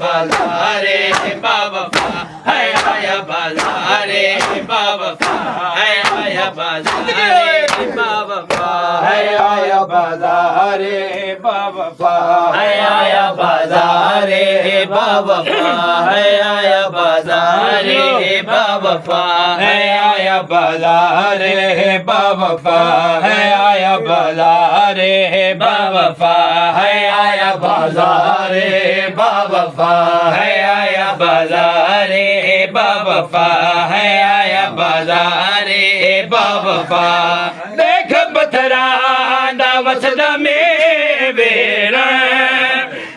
बाजारे बावफा है आया बाजारे बावफा है आया बाजारे बावफा है आया बाजारे बावफा है आया बाजारे बावफा है आया बाजारे बावफा है आया बाजारे बावफा है आया बाजारे बावफा है आया बाजारे बावफा है आया बाजारे बावफा है आया बाजारे बावफा देख बथरा दा वसदा में वेरा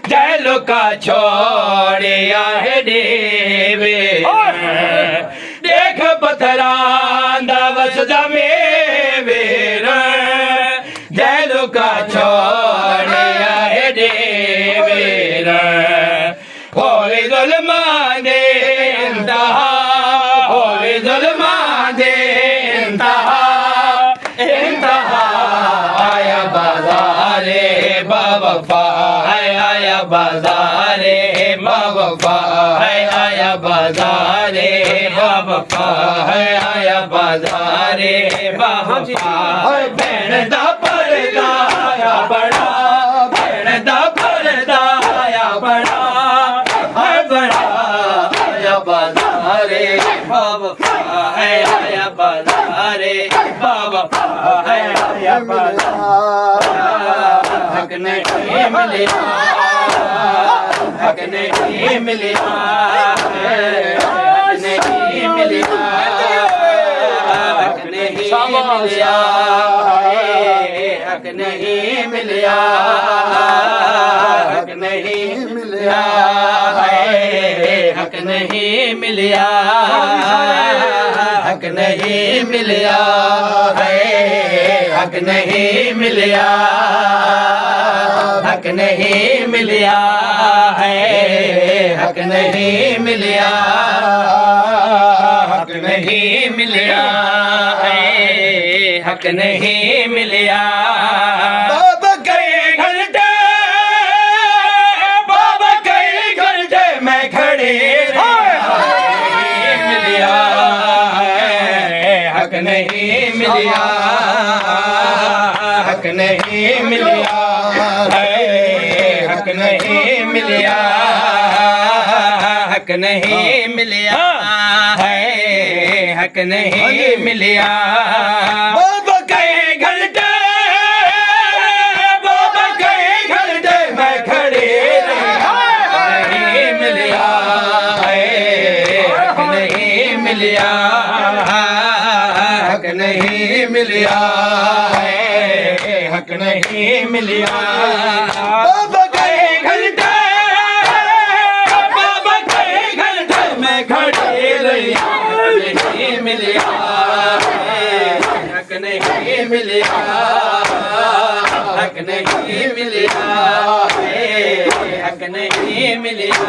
जैलो का छोड़िया है देवे देख बथरा दा वसदा में वेरा जैलो का छोड़िया है देवेरा होली जुल्मा दे इंतहा होली जुल्मा दे इंतहा इंतहा आया बाजारे बावफा है आया बाजारे बावफा है आया बाजारे बावफा है आया बाजारे बावफा भैन दा पर्दा आया बड़ा भैन दा पर्दा आया बड़ा है बड़ा आया बाजारे बावफा है आया बाजारे बावफा है आया बाजारे हक नहीं मिलिया हक नहीं मिलिया हक नहीं मिलिया हक नहीं मिलिया हक नहीं मिलिया हक नहीं मिलिया हक नहीं मिलिया हक नहीं मिलिया हक नहीं मिलिया हक नहीं मिलिया है हक नहीं मिलिया हक नहीं मिलिया है हक नहीं मिलिया बाबा कई घंटे बाबा कई घंटे मैं खड़े मिलिया हक नहीं मिलिया हक नहीं मिलिया हक नहीं मिलिया हक नहीं मिलिया है हक नहीं मिलिया बाबा कई घंटे बाबा कई घंटे मैं खड़े नहीं मिलिया है हक नहीं मिलिया हक नहीं मिलिया है हक नहीं मिलिया बाबा कई घंटे बाबा कई घंटे मैं खड़े रही नहीं मिलिया हक नहीं मिलिया हक नहीं मिलिया हक नहीं मिलिया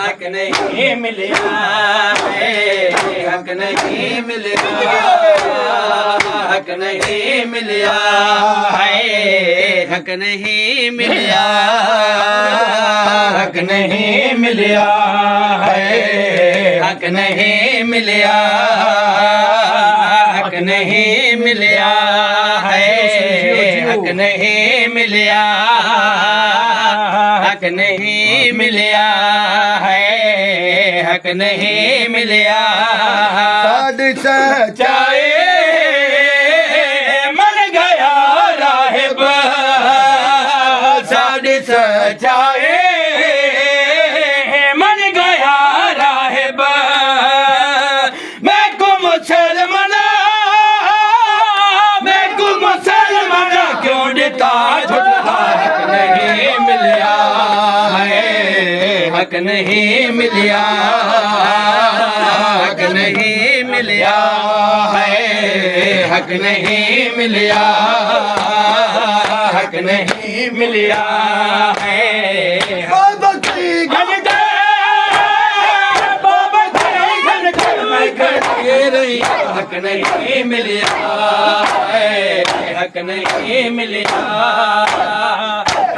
हक नहीं मिलिया हक नहीं मिलिया हक नहीं मिलिया हक नहीं मिलिया हक नहीं मिलिया हक नहीं मिलिया हक नहीं मिलिया हक नहीं मिलिया हक नहीं मिलिया हक नहीं मिलिया साध सच्चाई मन गया राहिब साध सच्चाई मन गया राहिब मैं को मुसलमाना क्यों देता झुकता हक नहीं मिलिया हक नहीं मिलिया हक नहीं मिलिया हक नहीं मिलिया हक नहीं मिलिया बाबा की घंटे बाबा की घंटे मैं खड़ी रही हक नहीं मिलिया हक नहीं मिलिया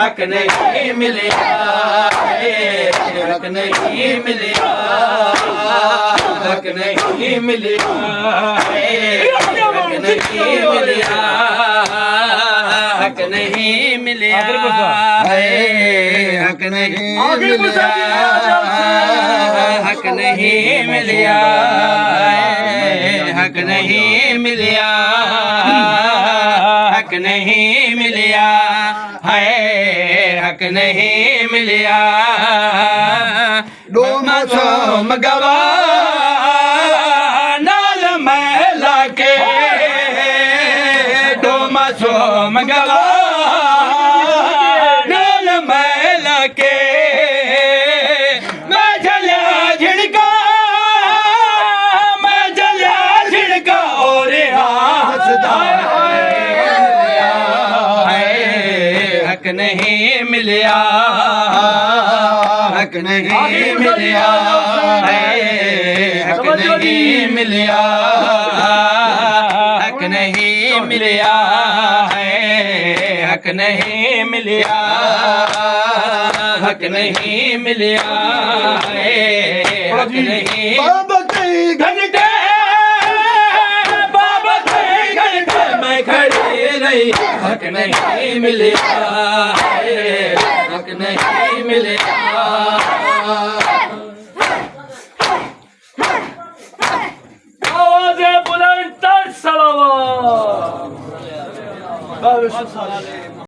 हक नहीं मिलिया हक नहीं मिलिया हक नहीं मिलिया हक नहीं मिलिया हक नहीं मिलिया हक नहीं मिलिया हक नहीं मिलिया हक नहीं मिलिया हक नहीं मिलिया है हक नहीं मिलिया डोमा सोम गवा नाल मैला के डोमा सोम गवा नाल मैला के मैं जलिया झिड़का और हंसदा हक नहीं मिलिया हक नहीं मिलिया हक नहीं मिलिया हक नहीं मिलिया हक नहीं मिलिया हक नहीं मिलिया हक नहीं बाबा कई घंटे मैं खड़ी रही हक नहीं मिलिया हक नहीं मिलिया